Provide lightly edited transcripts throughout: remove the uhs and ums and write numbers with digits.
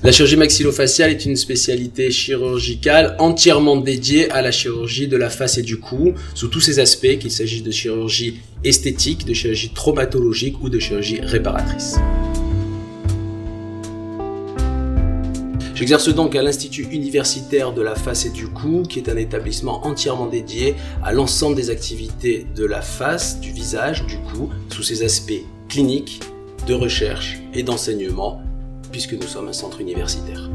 La chirurgie maxillofaciale est une spécialité chirurgicale entièrement dédiée à la chirurgie de la face et du cou, sous tous ses aspects, qu'il s'agisse de chirurgie esthétique, de chirurgie traumatologique ou de chirurgie réparatrice. J'exerce donc à l'Institut universitaire de la face et du cou, qui est un établissement entièrement dédié à l'ensemble des activités de la face, du visage, du cou, sous ses aspects cliniques, de recherche et d'enseignement, puisque nous sommes un centre universitaire.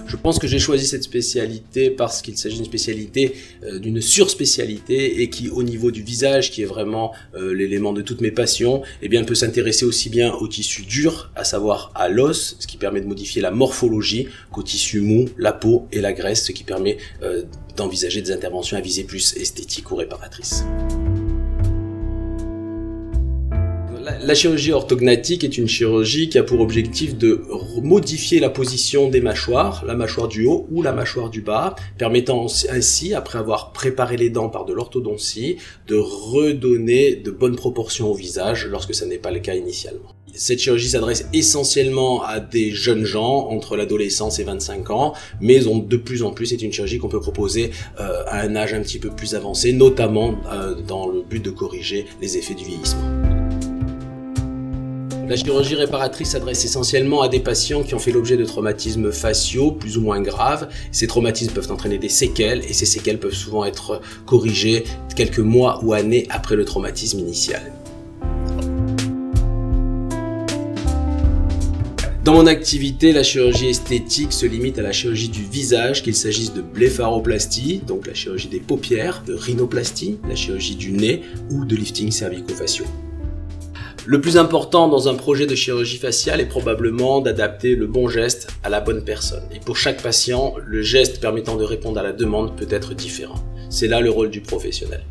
Je pense que j'ai choisi cette spécialité parce qu'il s'agit d'une spécialité, d'une surspécialité et qui, au niveau du visage, qui est vraiment l'élément de toutes mes passions, eh bien, peut s'intéresser aussi bien au tissu dur, à savoir à l'os, ce qui permet de modifier la morphologie, qu'au tissu mou, la peau et la graisse, ce qui permet d'envisager des interventions à visée plus esthétique ou réparatrice. La chirurgie orthognatique est une chirurgie qui a pour objectif de modifier la position des mâchoires, la mâchoire du haut ou la mâchoire du bas, permettant ainsi, après avoir préparé les dents par de l'orthodontie, de redonner de bonnes proportions au visage lorsque ce n'est pas le cas initialement. Cette chirurgie s'adresse essentiellement à des jeunes gens entre l'adolescence et 25 ans, mais de plus en plus c'est une chirurgie qu'on peut proposer à un âge un petit peu plus avancé, notamment dans le but de corriger les effets du vieillissement. La chirurgie réparatrice s'adresse essentiellement à des patients qui ont fait l'objet de traumatismes faciaux plus ou moins graves. Ces traumatismes peuvent entraîner des séquelles et ces séquelles peuvent souvent être corrigées quelques mois ou années après le traumatisme initial. Dans mon activité, la chirurgie esthétique se limite à la chirurgie du visage, qu'il s'agisse de blépharoplastie, donc la chirurgie des paupières, de rhinoplastie, la chirurgie du nez ou de lifting cervico-faciaux. Le plus important dans un projet de chirurgie faciale est probablement d'adapter le bon geste à la bonne personne. Et pour chaque patient, le geste permettant de répondre à la demande peut être différent. C'est là le rôle du professionnel.